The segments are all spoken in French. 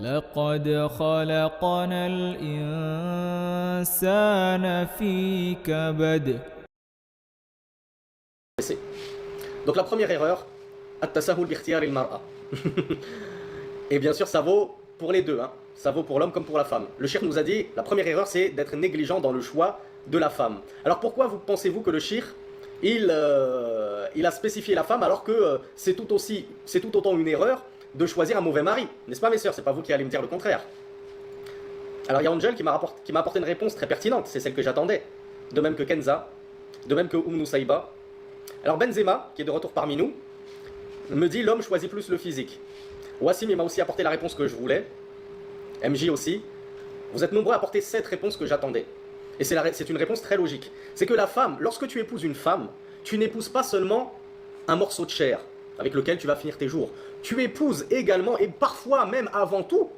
لقد خلقنا الإنسان في كبد. Donc la première erreur, at-tasahul bi-ikhtiyar al-mar'a. Et bien sûr, ça vaut pour les deux, hein. Ça vaut pour l'homme comme pour la femme. Le cheikh nous a dit, la première erreur, c'est d'être négligent dans le choix de la femme. Alors pourquoi pensez-vous que le cheikh, il a spécifié la femme alors que c'est tout autant une erreur de choisir un mauvais mari? N'est-ce pas mes sœurs? C'est pas vous qui allez me dire le contraire. Alors il y a Angel qui m'a apporté une réponse très pertinente, c'est celle que j'attendais. De même que Kenza, de même que Nusayba. Alors Benzema, qui est de retour parmi nous, me dit l'homme choisit plus le physique. Wassim, il m'a aussi apporté la réponse que je voulais. MJ aussi. Vous êtes nombreux à apporter cette réponse que j'attendais. Et c'est une réponse très logique. C'est que la femme, lorsque tu épouses une femme, tu n'épouses pas seulement un morceau de chair avec lequel tu vas finir tes jours. Tu épouses également, et parfois même avant tout,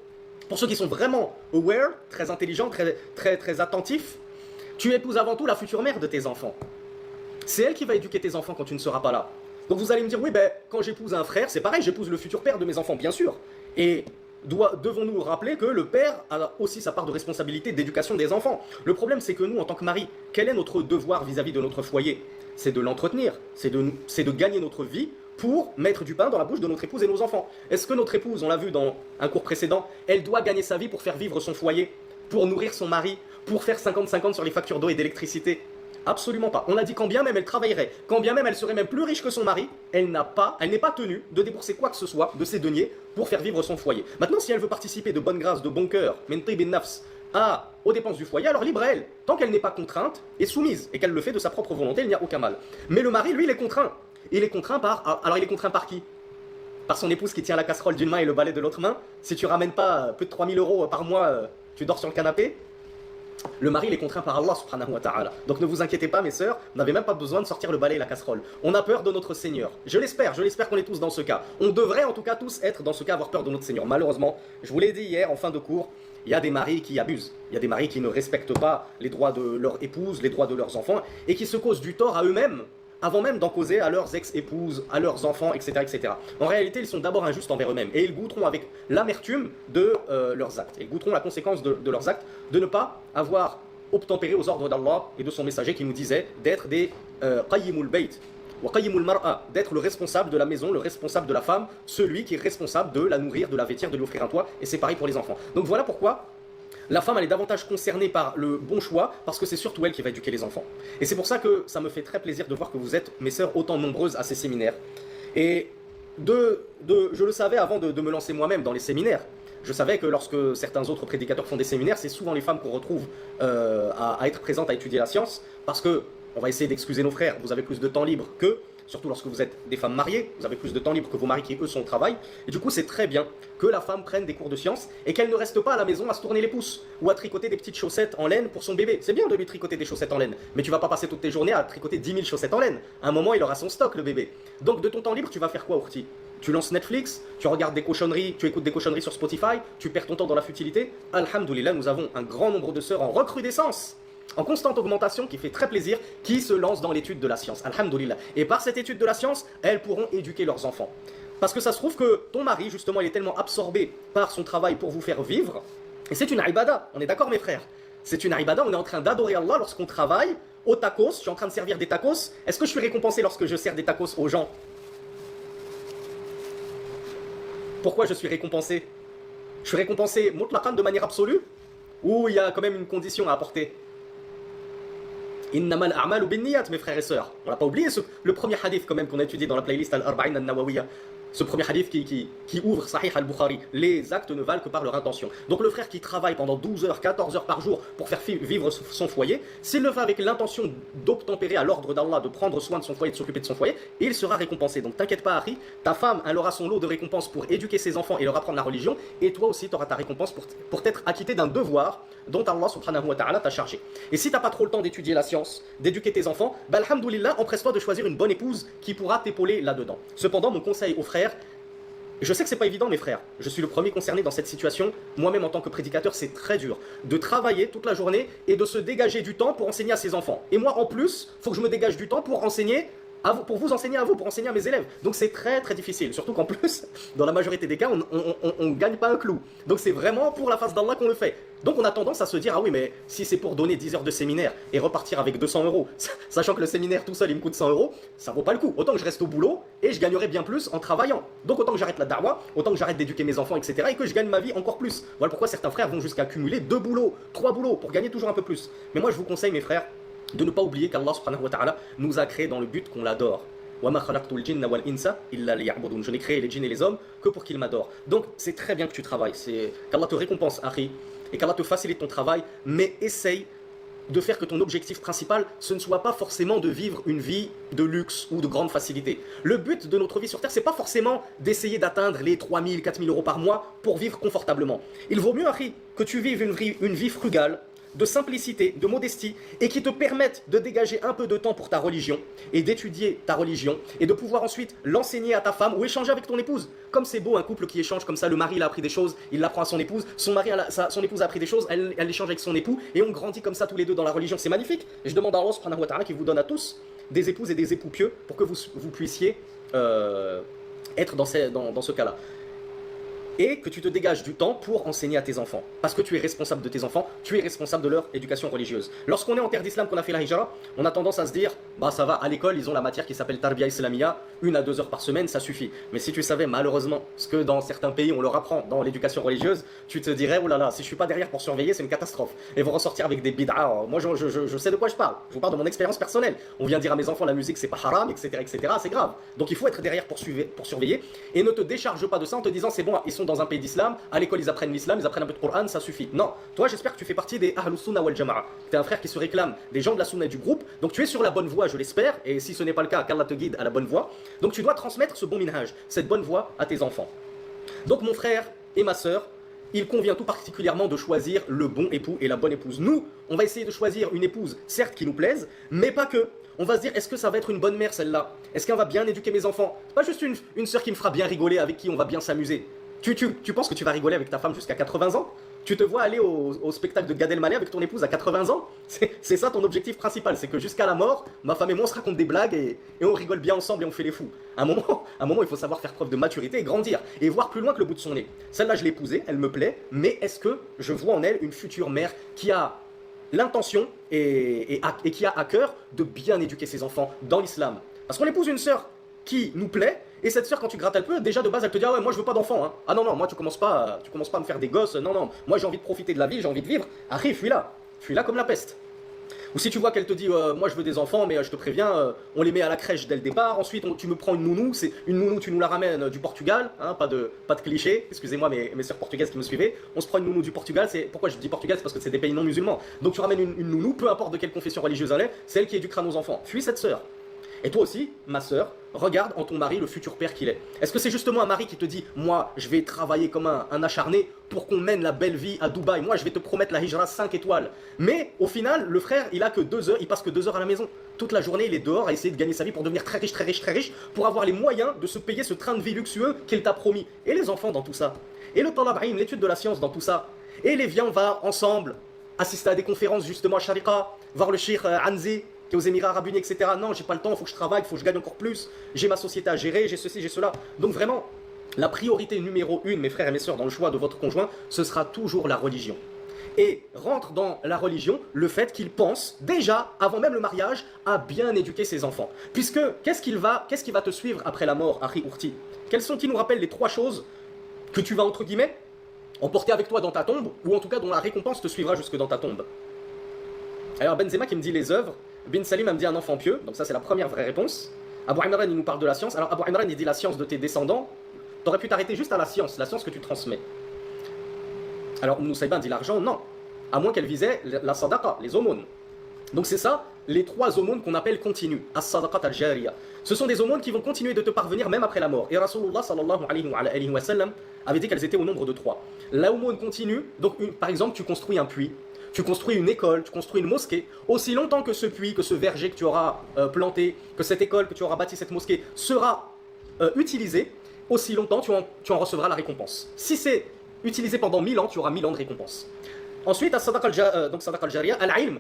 pour ceux qui sont vraiment aware, très intelligents, très attentifs, tu épouses avant tout la future mère de tes enfants. C'est elle qui va éduquer tes enfants quand tu ne seras pas là. Donc vous allez me dire, oui, ben, quand j'épouse un frère, c'est pareil, j'épouse le futur père de mes enfants, bien sûr. Et devons-nous rappeler que le père a aussi sa part de responsabilité d'éducation des enfants. Le problème, c'est que nous, en tant que mari, quel est notre devoir vis-à-vis de notre foyer? C'est de l'entretenir, c'est de gagner notre vie pour mettre du pain dans la bouche de notre épouse et nos enfants. Est-ce que notre épouse, on l'a vu dans un cours précédent, elle doit gagner sa vie pour faire vivre son foyer, pour nourrir son mari, pour faire 50-50 sur les factures d'eau et d'électricité? Absolument pas. On a dit quand bien même elle travaillerait, quand bien même elle serait même plus riche que son mari, elle n'est pas tenue de débourser quoi que ce soit de ses deniers pour faire vivre son foyer. Maintenant, si elle veut participer de bonne grâce, de bon cœur, aux dépenses du foyer, alors libre à elle. Tant qu'elle n'est pas contrainte et soumise, et qu'elle le fait de sa propre volonté, il n'y a aucun mal. Mais le mari, lui, il est contraint. Il est contraint alors il est contraint par qui? Par son épouse qui tient la casserole d'une main et le balai de l'autre main. Si tu ramènes pas plus de 3000 € par mois, tu dors sur le canapé. Le mari, il est contraint par Allah subhanahu wa ta'ala. Donc ne vous inquiétez pas mes sœurs, vous n'avez même pas besoin de sortir le balai et la casserole. On a peur de notre Seigneur. Je l'espère qu'on est tous dans ce cas. On devrait en tout cas tous être dans ce cas, avoir peur de notre Seigneur. Malheureusement, je vous l'ai dit hier en fin de cours, il y a des maris qui abusent. Il y a des maris qui ne respectent pas les droits de leur épouse, les droits de leurs enfants, et qui se causent du tort à eux-mêmes, avant même d'en causer à leurs ex-épouses, à leurs enfants, etc., etc. En réalité, ils sont d'abord injustes envers eux-mêmes, et ils goûteront avec l'amertume de leurs actes. Ils goûteront la conséquence de leurs actes, de ne pas avoir obtempérer aux ordres d'Allah et de son messager qui nous disait d'être des qayyimul bayt wa qayyimul mar'a, d'être le responsable de la maison, le responsable de la femme, celui qui est responsable de la nourrir, de la vêtir, de lui offrir un toit, et c'est pareil pour les enfants. Donc voilà pourquoi la femme elle est davantage concernée par le bon choix, parce que c'est surtout elle qui va éduquer les enfants. Et c'est pour ça que ça me fait très plaisir de voir que vous êtes, mes sœurs, autant nombreuses à ces séminaires. Et je le savais avant de me lancer moi-même dans les séminaires. Je savais que lorsque certains autres prédicateurs font des séminaires, c'est souvent les femmes qu'on retrouve à être présentes, à étudier la science, parce que, on va essayer d'excuser nos frères, vous avez plus de temps libre qu'eux, surtout lorsque vous êtes des femmes mariées, vous avez plus de temps libre que vos maris qui eux sont au travail, et du coup c'est très bien que la femme prenne des cours de science et qu'elle ne reste pas à la maison à se tourner les pouces ou à tricoter des petites chaussettes en laine pour son bébé. C'est bien de lui tricoter des chaussettes en laine, mais tu vas pas passer toutes tes journées à tricoter 10 000 chaussettes en laine. À un moment il aura son stock le bébé. Donc de ton temps libre tu vas faire quoi, Ourti? Tu lances Netflix, tu regardes des cochonneries, tu écoutes des cochonneries sur Spotify, tu perds ton temps dans la futilité. Alhamdoulilah, nous avons un grand nombre de sœurs en recrudescence, en constante augmentation, qui fait très plaisir, qui se lancent dans l'étude de la science. Alhamdoulilah. Et par cette étude de la science, elles pourront éduquer leurs enfants. Parce que ça se trouve que ton mari, justement, il est tellement absorbé par son travail pour vous faire vivre. Et c'est une ibada, on est d'accord mes frères? C'est une ibada, on est en train d'adorer Allah lorsqu'on travaille au tacos, je suis en train de servir des tacos. Est-ce que je suis récompensé lorsque je sers des tacos aux gens? Pourquoi je suis récompensé? Je suis récompensé mutlaqan de manière absolue? Ou il y a quand même une condition à apporter? Innamal a'malu binniyat, mes frères et sœurs. On n'a pas oublié le premier hadith quand même qu'on a étudié dans la playlist Al-Arba'in Al-Nawawiya. Ce premier hadith qui ouvre Sahih al-Bukhari. Les actes ne valent que par leur intention. Donc le frère qui travaille pendant 12 heures, 14 heures par jour pour faire vivre son foyer, s'il le fait avec l'intention d'obtempérer à l'ordre d'Allah, de prendre soin de son foyer, de s'occuper de son foyer, il sera récompensé. Donc t'inquiète pas Harry, ta femme elle aura son lot de récompenses pour éduquer ses enfants et leur apprendre la religion, et toi aussi tu auras ta récompense pour t'être acquitté d'un devoir dont Allah subhanahu wa ta'ala t'a chargé. Et si t'as pas trop le temps d'étudier la science, d'éduquer tes enfants, bah alhamdoulilah, empresse-toi de choisir une bonne épouse qui pourra t'épauler là-dedans. Cependant, mon conseil aux frères, je sais que c'est pas évident mes frères, je suis le premier concerné dans cette situation, moi-même en tant que prédicateur c'est très dur, de travailler toute la journée et de se dégager du temps pour enseigner à ses enfants. Et moi en plus, il faut que je me dégage du temps pour enseigner pour vous enseigner à vous, pour enseigner à mes élèves. Donc c'est très très difficile, surtout qu'en plus, dans la majorité des cas, on gagne pas un clou. Donc c'est vraiment pour la face d'Allah qu'on le fait. Donc on a tendance à se dire, ah oui, mais si c'est pour donner 10 heures de séminaire et repartir avec 200 euros, sachant que le séminaire tout seul il me coûte 100 euros, ça vaut pas le coup. Autant que je reste au boulot et je gagnerai bien plus en travaillant. Donc autant que j'arrête la da'wah, autant que j'arrête d'éduquer mes enfants, etc. et que je gagne ma vie encore plus. Voilà pourquoi certains frères vont jusqu'à cumuler 2 boulots, 3 boulots pour gagner toujours un peu plus. Mais moi je vous conseille, mes frères, de ne pas oublier qu'Allah subhanahu wa ta'ala nous a créés dans le but qu'on l'adore. Je n'ai créé les djinns et les hommes que pour qu'ils m'adorent. Donc c'est très bien que tu travailles, qu'Allah te récompense, Akhi, et qu'Allah te facilite ton travail, mais essaye de faire que ton objectif principal, ce ne soit pas forcément de vivre une vie de luxe ou de grande facilité. Le but de notre vie sur Terre, c'est pas forcément d'essayer d'atteindre les 3 000, 4 000 euros par mois pour vivre confortablement. Il vaut mieux, Akhi, que tu vives une vie frugale, de simplicité, de modestie, et qui te permettent de dégager un peu de temps pour ta religion, et d'étudier ta religion, et de pouvoir ensuite l'enseigner à ta femme, ou échanger avec ton épouse. Comme c'est beau un couple qui échange comme ça, le mari il a appris des choses, il l'apprend à son épouse, son épouse a appris des choses, elle échange avec son époux, et on grandit comme ça tous les deux dans la religion, c'est magnifique. Et je demande à Allah subhanahu wa ta'ala qu'il vous donne à tous des épouses et des époux pieux, pour que vous puissiez être dans ce cas-là. Et que tu te dégages du temps pour enseigner à tes enfants. Parce que tu es responsable de tes enfants, tu es responsable de leur éducation religieuse. Lorsqu'on est en terre d'islam, qu'on a fait la hijra, on a tendance à se dire, bah ça va, à l'école, ils ont la matière qui s'appelle Tarbiya Islamia, 1 à 2 heures par semaine, ça suffit. Mais si tu savais malheureusement ce que dans certains pays on leur apprend dans l'éducation religieuse, tu te dirais, oh là là, si je suis pas derrière pour surveiller, c'est une catastrophe. Et vont ressortir avec des bid'a. Moi je sais de quoi je parle. Je vous parle de mon expérience personnelle. On vient dire à mes enfants, la musique c'est pas haram, etc. C'est grave. Donc il faut être derrière pour surveiller. Et ne te décharge pas de ça en te disant, c'est bon, ils sont dans un pays d'islam, à l'école ils apprennent l'islam, ils apprennent un peu de Coran, ça suffit. Non, toi j'espère que tu fais partie des Ahlus Sunnah wal Jama'a. Tu es un frère qui se réclame des gens de la Sunna et du groupe, donc tu es sur la bonne voie, je l'espère, et si ce n'est pas le cas, qu'Allah te guide à la bonne voie. Donc tu dois transmettre ce bon minhaj, cette bonne voie à tes enfants. Donc mon frère et ma sœur, il convient tout particulièrement de choisir le bon époux et la bonne épouse. Nous, on va essayer de choisir une épouse, certes qui nous plaise, mais pas que. On va se dire, est-ce que ça va être une bonne mère celle-là? Est-ce qu'elle va bien éduquer mes enfants? C'est pas juste une sœur qui me fera bien rigoler, avec qui on va bien s'amuser. Tu penses que tu vas rigoler avec ta femme jusqu'à 80 ans? Tu te vois aller au spectacle de Gad Elmaleh avec ton épouse à 80 ans? C'est ça ton objectif principal, c'est que jusqu'à la mort, ma femme et moi on se raconte des blagues et on rigole bien ensemble et on fait les fous. À un moment, il faut savoir faire preuve de maturité et grandir et voir plus loin que le bout de son nez. Celle-là, je l'ai épousée, elle me plaît, mais est-ce que je vois en elle une future mère qui a l'intention et qui a à cœur de bien éduquer ses enfants dans l'islam? Parce qu'on épouse une sœur qui nous plaît, et cette sœur, quand tu grattes un peu, déjà de base elle te dit, ah ouais, moi je veux pas d'enfant, hein. Ah non, non, moi tu commences pas à me faire des gosses, non, non, moi j'ai envie de profiter de la vie, j'ai envie de vivre. Arrive, fuis là comme la peste. Ou si tu vois qu'elle te dit, moi je veux des enfants, mais je te préviens, on les met à la crèche dès le départ, ensuite tu me prends une nounou, c'est une nounou, tu nous la ramènes du Portugal, hein, pas de cliché, excusez-moi mes sœurs portugaises qui me suivaient, on se prend une nounou du Portugal, pourquoi je dis Portugal, c'est parce que c'est des pays non musulmans. Donc tu ramènes une nounou, peu importe de quelle confession religieuse elle est, c'est elle qui éduquera nos enfants. Fuis cette sœur. Et toi aussi, ma sœur, regarde en ton mari le futur père qu'il est. Est-ce que c'est justement un mari qui te dit, moi, je vais travailler comme un acharné pour qu'on mène la belle vie à Dubaï, moi, je vais te promettre la hijra 5 étoiles. Mais au final, le frère, il a que 2 heures, il passe que 2 heures à la maison. Toute la journée, il est dehors à essayer de gagner sa vie pour devenir très riche, très riche, très riche, pour avoir les moyens de se payer ce train de vie luxueux qu'il t'a promis. Et les enfants dans tout ça. Et le talab ilm, l'étude de la science dans tout ça. Et les viens, on va ensemble assister à des conférences justement à Sharika, voir le Cheikh Anzi, qui est aux Émirats Arabes Unis, etc. Non, j'ai pas le temps, il faut que je travaille, il faut que je gagne encore plus, j'ai ma société à gérer, j'ai ceci, j'ai cela. Donc vraiment, la priorité numéro 1, mes frères et mes sœurs, dans le choix de votre conjoint, ce sera toujours la religion. Et rentre dans la religion le fait qu'il pense déjà, avant même le mariage, à bien éduquer ses enfants. Puisque, qu'est-ce qui va te suivre après la mort, Akhi Urti? Quelles sont, qui nous rappellent les 3 choses que tu vas, entre guillemets, emporter avec toi dans ta tombe, ou en tout cas dont la récompense te suivra jusque dans ta tombe? Alors Benzema qui me dit les œuvres, Bin Salim me dit un enfant pieux, donc ça c'est la première vraie réponse. Abu Imran il nous parle de la science, alors Abu Imran il dit la science de tes descendants, t'aurais pu t'arrêter juste à la science que tu transmets. Alors Moussaïban dit l'argent, non, à moins qu'elle visait la sadaqa, les aumônes. Donc c'est ça, les 3 aumônes qu'on appelle continues, as-sadaqat al-jariya. Ce sont des aumônes qui vont continuer de te parvenir même après la mort. Et Rasulullah sallallahu alayhi wa sallam avait dit qu'elles étaient au nombre de 3. L'aumône continue, donc par exemple tu construis un puits, tu construis une école, tu construis une mosquée, aussi longtemps que ce puits, que ce verger que tu auras planté, que cette école, que tu auras bâti, cette mosquée sera utilisée, aussi longtemps tu en recevras la récompense. Si c'est utilisé pendant 1000 ans, tu auras 1000 ans de récompense. Ensuite, donc sadaqa al-jariya, al-ilm,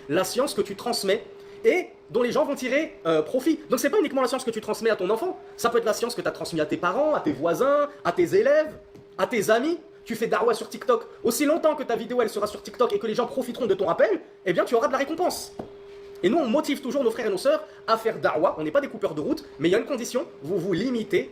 la science que tu transmets et dont les gens vont tirer profit. Donc c'est pas uniquement la science que tu transmets à ton enfant, ça peut être la science que tu as transmise à tes parents, à tes voisins, à tes élèves, à tes amis. Tu fais darwa sur TikTok, aussi longtemps que ta vidéo elle sera sur TikTok et que les gens profiteront de ton appel, eh bien tu auras de la récompense. Et nous on motive toujours nos frères et nos sœurs à faire darwa, on n'est pas des coupeurs de route, mais il y a une condition, vous vous limitez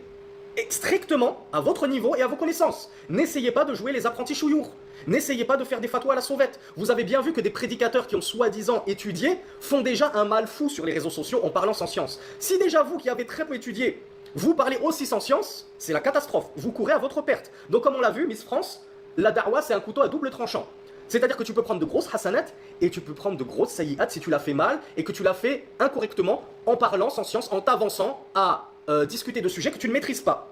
strictement à votre niveau et à vos connaissances. N'essayez pas de jouer les apprentis chouyours. N'essayez pas de faire des fatwas à la sauvette. Vous avez bien vu que des prédicateurs qui ont soi-disant étudié font déjà un mal fou sur les réseaux sociaux en parlant sans science. Si déjà vous qui avez très peu étudié, vous parlez aussi sans science, c'est la catastrophe. Vous courez à votre perte. Donc comme on l'a vu, Miss France, la darwa c'est un couteau à double tranchant. C'est-à-dire que tu peux prendre de grosses hasanat et tu peux prendre de grosses sayyat si tu l'as fait mal et que tu l'as fait incorrectement en parlant sans science, en t'avançant à discuter de sujets que tu ne maîtrises pas.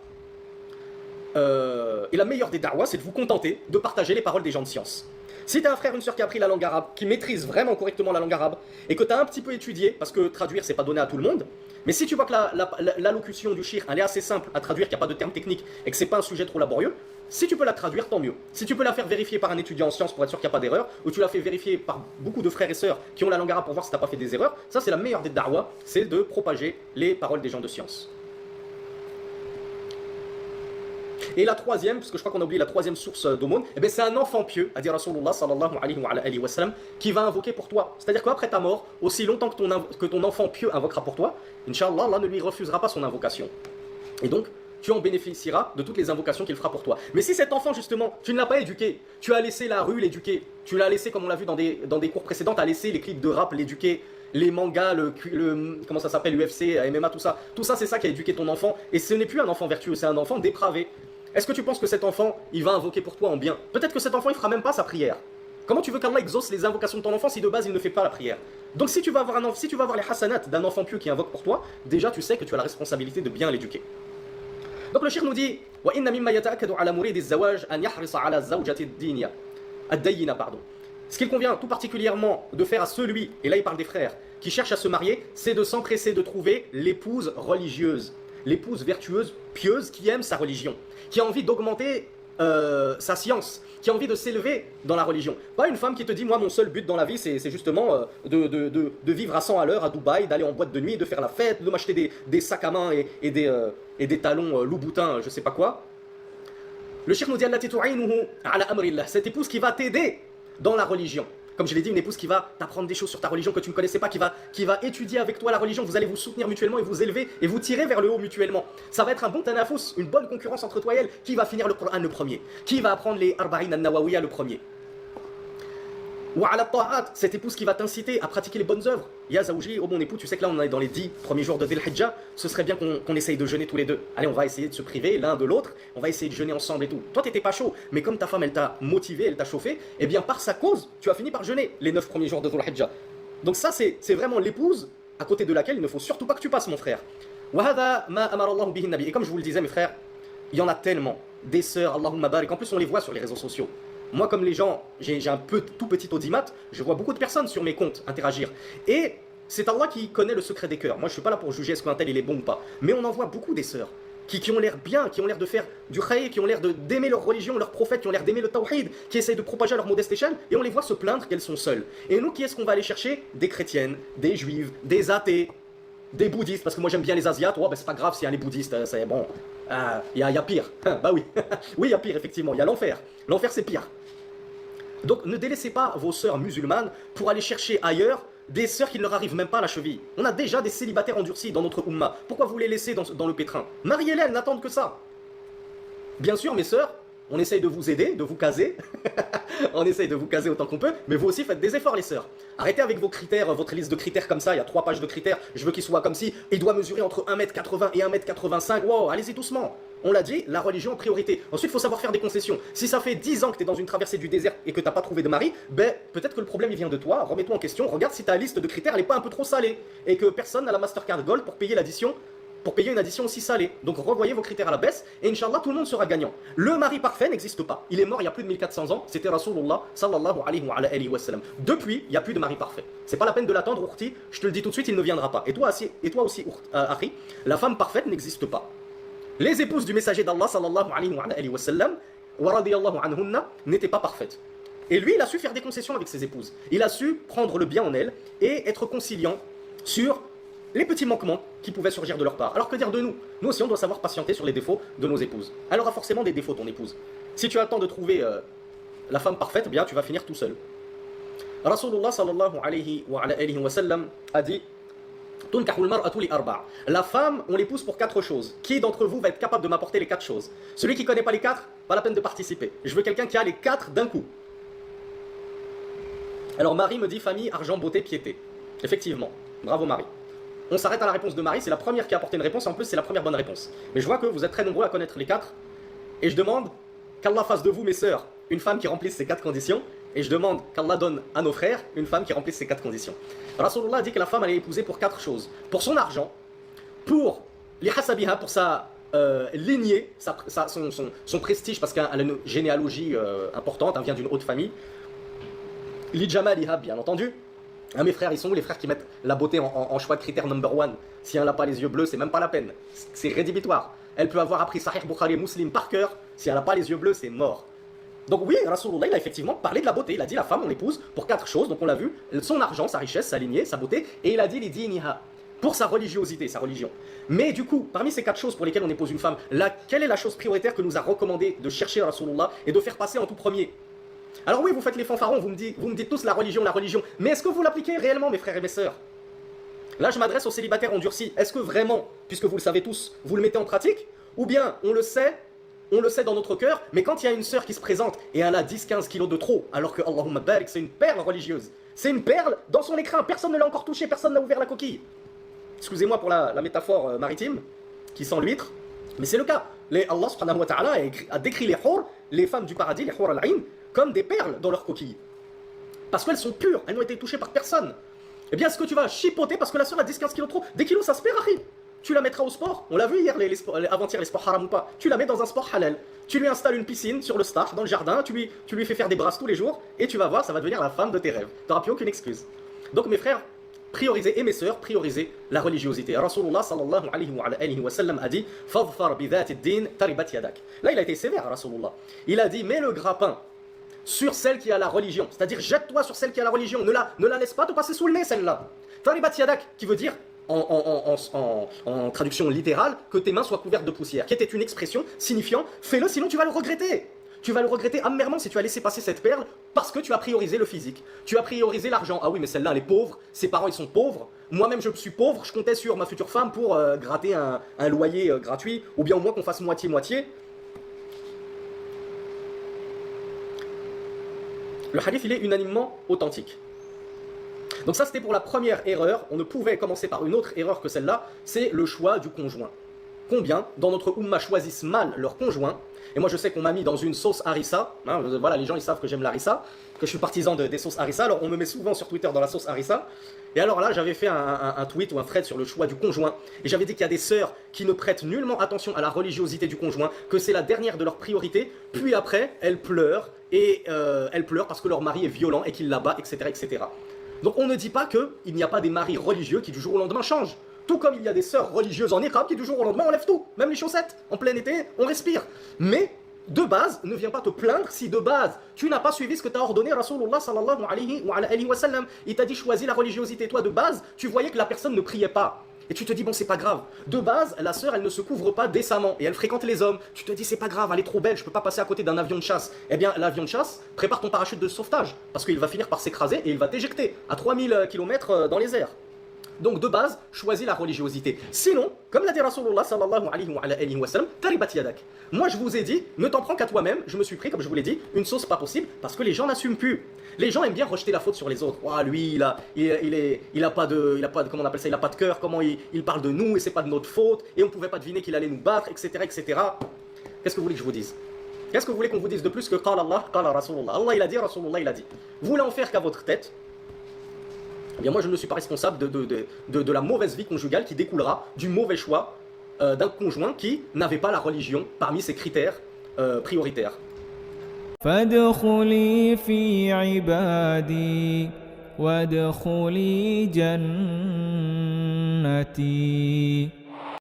Et la meilleure des darwas, c'est de vous contenter de partager les paroles des gens de science. Si tu as un frère, une soeur qui a appris la langue arabe, qui maîtrise vraiment correctement la langue arabe, et que tu as un petit peu étudié, parce que traduire, c'est pas donné à tout le monde, mais si tu vois que l'allocution du shir, elle est assez simple à traduire, qu'il n'y a pas de termes techniques, et que c'est pas un sujet trop laborieux, si tu peux la traduire, tant mieux. Si tu peux la faire vérifier par un étudiant en sciences pour être sûr qu'il n'y a pas d'erreur, ou tu la fais vérifier par beaucoup de frères et sœurs qui ont la langue arabe pour voir si tu n'as pas fait des erreurs, ça c'est la meilleure des darwas, c'est de propager les paroles des gens de science. Et la troisième, parce que je crois qu'on a oublié la troisième source d'aumône, eh c'est un enfant pieux, à dire Rasulullah sallallahu alayhi wa sallam, qui va invoquer pour toi. C'est-à-dire qu'après ta mort, aussi longtemps que ton enfant pieux invoquera pour toi, Inch'Allah, Allah ne lui refusera pas son invocation. Et donc, tu en bénéficieras de toutes les invocations qu'il fera pour toi. Mais si cet enfant, justement, tu ne l'as pas éduqué, tu as laissé la rue l'éduquer, tu l'as laissé, comme on l'a vu dans des cours précédents, tu as laissé les clips de rap l'éduquer, les mangas, comment ça s'appelle, UFC, MMA, tout ça c'est ça qui a éduqué ton enfant, et ce n'est plus un enfant vertueux, c'est un enfant dépravé. Est-ce que tu penses que cet enfant, il va invoquer pour toi en bien? Peut-être que cet enfant, il fera même pas sa prière. Comment tu veux qu'Allah exauce les invocations de ton enfant si de base il ne fait pas la prière? Donc si tu vas avoir les hasanat d'un enfant pieux qui invoque pour toi, déjà tu sais que tu as la responsabilité de bien l'éduquer. Donc le cheikh nous dit wa inna mimma yata'akkadu ala murid az-zawaj an yahrisa ala az-zawjati ad-dayyina, pardon. Ce qu'il convient tout particulièrement de faire à celui, et là il parle des frères, qui cherchent à se marier, c'est de s'empresser de trouver l'épouse religieuse, l'épouse vertueuse, pieuse, qui aime sa religion, qui a envie d'augmenter sa science, qui a envie de s'élever dans la religion. Pas une femme qui te dit, moi mon seul but dans la vie c'est justement de vivre à 100 à l'heure à Dubaï, d'aller en boîte de nuit, de faire la fête, de m'acheter des sacs à main et des talons Louboutin, je sais pas quoi. Le cheikh nous dit, cette épouse qui va t'aider dans la religion. Comme je l'ai dit, une épouse qui va t'apprendre des choses sur ta religion que tu ne connaissais pas, qui va étudier avec toi la religion, vous allez vous soutenir mutuellement et vous élever et vous tirer vers le haut mutuellement. Ça va être un bon tanafous, une bonne concurrence entre toi et elle. Qui va finir le Coran le premier? Qui va apprendre les Arba'in al-Nawawiya le premier? Wa ala ta'at, cette épouse qui va t'inciter à pratiquer les bonnes œuvres. Ya Zawji, oh mon époux, tu sais que là on est dans les 10 premiers jours de Dhul Hijjah, ce serait bien qu'on essaye de jeûner tous les deux. Allez, on va essayer de se priver l'un de l'autre, on va essayer de jeûner ensemble et tout. Toi t'étais pas chaud, mais comme ta femme elle t'a motivé, elle t'a chauffé, et bien par sa cause, tu as fini par jeûner les 9 premiers jours de Dhul Hijjah. Donc ça c'est vraiment l'épouse à côté de laquelle il ne faut surtout pas que tu passes, mon frère. Wa hadha ma amara Allah bihi nabi. Et comme je vous le disais mes frères, il y en a tellement, des sœurs, Allahumma barik, en plus on les voit sur les réseaux sociaux. Moi, comme les gens, j'ai un peu tout petit audimat, je vois beaucoup de personnes sur mes comptes interagir. Et c'est Allah qui connaît le secret des cœurs. Moi, je ne suis pas là pour juger est-ce qu'un tel il est bon ou pas. Mais on en voit beaucoup des sœurs qui ont l'air bien, qui ont l'air de faire du khayr, qui ont l'air d'aimer leur religion, leur prophète, qui ont l'air d'aimer le tawhid, qui essayent de propager à leur modeste échelle, et on les voit se plaindre qu'elles sont seules. Et nous, qui est-ce qu'on va aller chercher? Des chrétiennes, des juives, des athées, des bouddhistes, parce que moi j'aime bien les asiates. Oh, ben c'est pas grave s'il y a les bouddhistes, c'est bon. Il y a pire. Bah oui, oui, il y a pire, effectivement. Il y a l'enfer. L'enfer, c'est pire. Donc ne délaissez pas vos sœurs musulmanes pour aller chercher ailleurs des sœurs qui ne leur arrivent même pas à la cheville. On a déjà des célibataires endurcis dans notre umma. Pourquoi vous les laissez dans le pétrin? Mariez-les, elles n'attendent que ça. Bien sûr, mes sœurs, on essaye de vous aider, de vous caser. On essaye de vous caser autant qu'on peut, mais vous aussi faites des efforts, les sœurs. Arrêtez avec vos critères, votre liste de critères comme ça, il y a 3 pages de critères, je veux qu'il soit comme si, il doit mesurer entre 1m80 et 1m85, wow, allez-y doucement. On l'a dit, la religion en priorité. Ensuite, il faut savoir faire des concessions. Si ça fait 10 ans que tu es dans une traversée du désert et que tu n'as pas trouvé de mari, ben peut-être que le problème il vient de toi, remets-toi en question, regarde si ta liste de critères elle n'est pas un peu trop salée et que personne n'a la Mastercard Gold pour payer l'addition. Pour payer une addition aussi salée. Donc revoyez vos critères à la baisse et Inch'Allah tout le monde sera gagnant. Le mari parfait n'existe pas. Il est mort il y a plus de 1400 ans. C'était Rasulullah sallallahu alayhi wa sallam. Depuis, il n'y a plus de mari parfait. C'est pas la peine de l'attendre, Urti. Je te le dis tout de suite, il ne viendra pas. Et toi aussi, Akhi, la femme parfaite n'existe pas. Les épouses du messager d'Allah sallallahu alayhi wa sallam wa radiyallahu anhunna n'étaient pas parfaites. Et lui, il a su faire des concessions avec ses épouses. Il a su prendre le bien en elles et être conciliant sur les petits manquements qui pouvaient surgir de leur part. Alors que dire de nous? Nous aussi on doit savoir patienter sur les défauts de nos épouses. Elle aura forcément des défauts ton épouse. Si tu attends de trouver la femme parfaite, eh bien tu vas finir tout seul. Rasulullah sallallahu alayhi wa sallam a dit: la femme, on l'épouse pour 4 choses. Qui d'entre vous va être capable de m'apporter les 4 choses? Celui qui ne connaît pas les 4, pas la peine de participer. Je veux quelqu'un qui a les 4 d'un coup. Alors Marie me dit famille, argent, beauté, piété. Effectivement, bravo Marie. On s'arrête à la réponse de Marie, c'est la première qui a apporté une réponse, en plus c'est la première bonne réponse. Mais je vois que vous êtes très nombreux à connaître les 4, et je demande qu'Allah fasse de vous, mes sœurs, une femme qui remplisse ces 4 conditions, et je demande qu'Allah donne à nos frères une femme qui remplisse ces 4 conditions. Rasulullah a dit que la femme allait épouser pour 4 choses. Pour son argent, pour les hasabiha, pour sa lignée, son prestige, parce qu'elle a une généalogie importante, elle vient d'une haute famille. Li jamaliha, bien entendu. Ah, mes frères, ils sont où les frères qui mettent la beauté en choix de critère number 1? Si elle n'a pas les yeux bleus, c'est même pas la peine. C'est rédhibitoire. Elle peut avoir appris Sahih Bukhari et Muslim par cœur. Si elle n'a pas les yeux bleus, c'est mort. Donc oui, Rasulullah, il a effectivement parlé de la beauté. Il a dit la femme, on l'épouse pour 4 choses. Donc on l'a vu, son argent, sa richesse, sa lignée, sa beauté. Et il a dit les diniha, pour sa religiosité, sa religion. Mais du coup, parmi ces 4 choses pour lesquelles on épouse une femme, quelle est la chose prioritaire que nous a recommandé de chercher Rasulullah et de faire passer en tout premier? Alors oui, vous faites les fanfarons, vous me dites tous la religion, mais est-ce que vous l'appliquez réellement, mes frères et mes sœurs? Là, je m'adresse aux célibataires endurcis. Est-ce que vraiment, puisque vous le savez tous, vous le mettez en pratique? Ou bien, on le sait dans notre cœur, mais quand il y a une sœur qui se présente et elle a 10-15 kilos de trop, alors que Allahumma barik, c'est une perle religieuse, c'est une perle dans son écrin, personne ne l'a encore touchée, personne n'a ouvert la coquille. Excusez-moi pour la métaphore maritime, qui sent l'huître, mais c'est le cas. Allah subhanahu wa ta'ala a décrit les hur, les femmes du paradis, les hur al-ain, comme des perles dans leur coquille. Parce qu'elles sont pures, elles n'ont été touchées par personne. Eh bien, est-ce que tu vas chipoter parce que la sœur a 10-15 kilos trop? Des kilos, ça se perd, Achid. Tu la mettras au sport. On l'a vu hier, avant-hier, les sports haram ou pas. Tu la mets dans un sport halal. Tu lui installes une piscine sur le staff, dans le jardin. Tu lui fais faire des brasses tous les jours. Et tu vas voir, ça va devenir la femme de tes rêves. Tu n'auras plus aucune excuse. Donc, mes frères, priorisez, et mes sœurs, priorisez la religiosité. Rasulullah sallallahu alayhi wa sallam a dit Fadfar bidhat ad-din taribat yadak. Là, il a été sévère, Rasulullah. Il a dit mets le grappin sur celle qui a la religion. C'est-à-dire, jette-toi sur celle qui a la religion. Ne la laisse pas te passer sous le nez, celle-là. Taribat yadak, qui veut dire, en traduction littérale, que tes mains soient couvertes de poussière, qui était une expression signifiant fais-le, sinon tu vas le regretter. Tu vas le regretter amèrement si tu as laissé passer cette perle parce que tu as priorisé le physique. Tu as priorisé l'argent. Ah oui, mais celle-là, elle est pauvre. Ses parents, ils sont pauvres. Moi-même, je suis pauvre. Je comptais sur ma future femme pour gratter un loyer gratuit ou bien au moins qu'on fasse moitié-moitié. Le hadith, il est unanimement authentique. Donc ça, c'était pour la première erreur. On ne pouvait commencer par une autre erreur que celle-là. C'est le choix du conjoint. Combien dans notre Ummah choisissent mal leur conjoint? Et moi, je sais qu'on m'a mis dans une sauce harissa. Hein, voilà, les gens, ils savent que j'aime l'harissa, que je suis partisan des sauces harissa. Alors, on me met souvent sur Twitter dans la sauce harissa. Et alors là, j'avais fait un tweet ou un thread sur le choix du conjoint. Et j'avais dit qu'il y a des sœurs qui ne prêtent nullement attention à la religiosité du conjoint, que c'est la dernière de leurs priorités. Puis après, elles pleurent. Et elles pleurent parce que leur mari est violent et qu'il la bat, etc., etc. Donc, on ne dit pas qu'il n'y a pas des maris religieux qui, du jour au lendemain, changent. Tout comme il y a des sœurs religieuses en niqab qui du jour au lendemain enlèvent tout, même les chaussettes, en plein été, on respire. Mais, de base, ne viens pas te plaindre si de base, tu n'as pas suivi ce que t'a ordonné Rasulullah sallallahu alayhi wa sallam. Il t'a dit choisis la religiosité. Toi, de base, tu voyais que la personne ne priait pas. Et tu te dis, bon, c'est pas grave. De base, la sœur, elle ne se couvre pas décemment et elle fréquente les hommes. Tu te dis, c'est pas grave, elle est trop belle, je peux pas passer à côté d'un avion de chasse. Eh bien, l'avion de chasse, prépare ton parachute de sauvetage parce qu'il va finir par s'écraser et il va t'éjecter à 3000 km dans les airs. Donc de base, choisis la religiosité. Sinon, comme l'a dit Rasulullah sallallahu alayhi wa sallam, taribat yadak. Moi je vous ai dit, ne t'en prends qu'à toi-même. Je me suis pris, comme je vous l'ai dit, une sauce pas possible parce que les gens n'assument plus. Les gens aiment bien rejeter la faute sur les autres. Oh, lui, il a pas de, comment on appelle ça, il a pas de cœur. Comment il parle de nous et c'est pas de notre faute et on pouvait pas deviner qu'il allait nous battre, etc., etc. Qu'est-ce que vous voulez que je vous dise? Qu'est-ce que vous voulez qu'on vous dise de plus que qala Allah, qala Rasulullah? Allah il a dit, Rasulullah il a dit. Vous voulez en faire qu'à votre tête? Eh bien moi je ne suis pas responsable de la mauvaise vie conjugale qui découlera du mauvais choix d'un conjoint qui n'avait pas la religion parmi ses critères prioritaires. فادخلي في عبادي وادخلي جنتي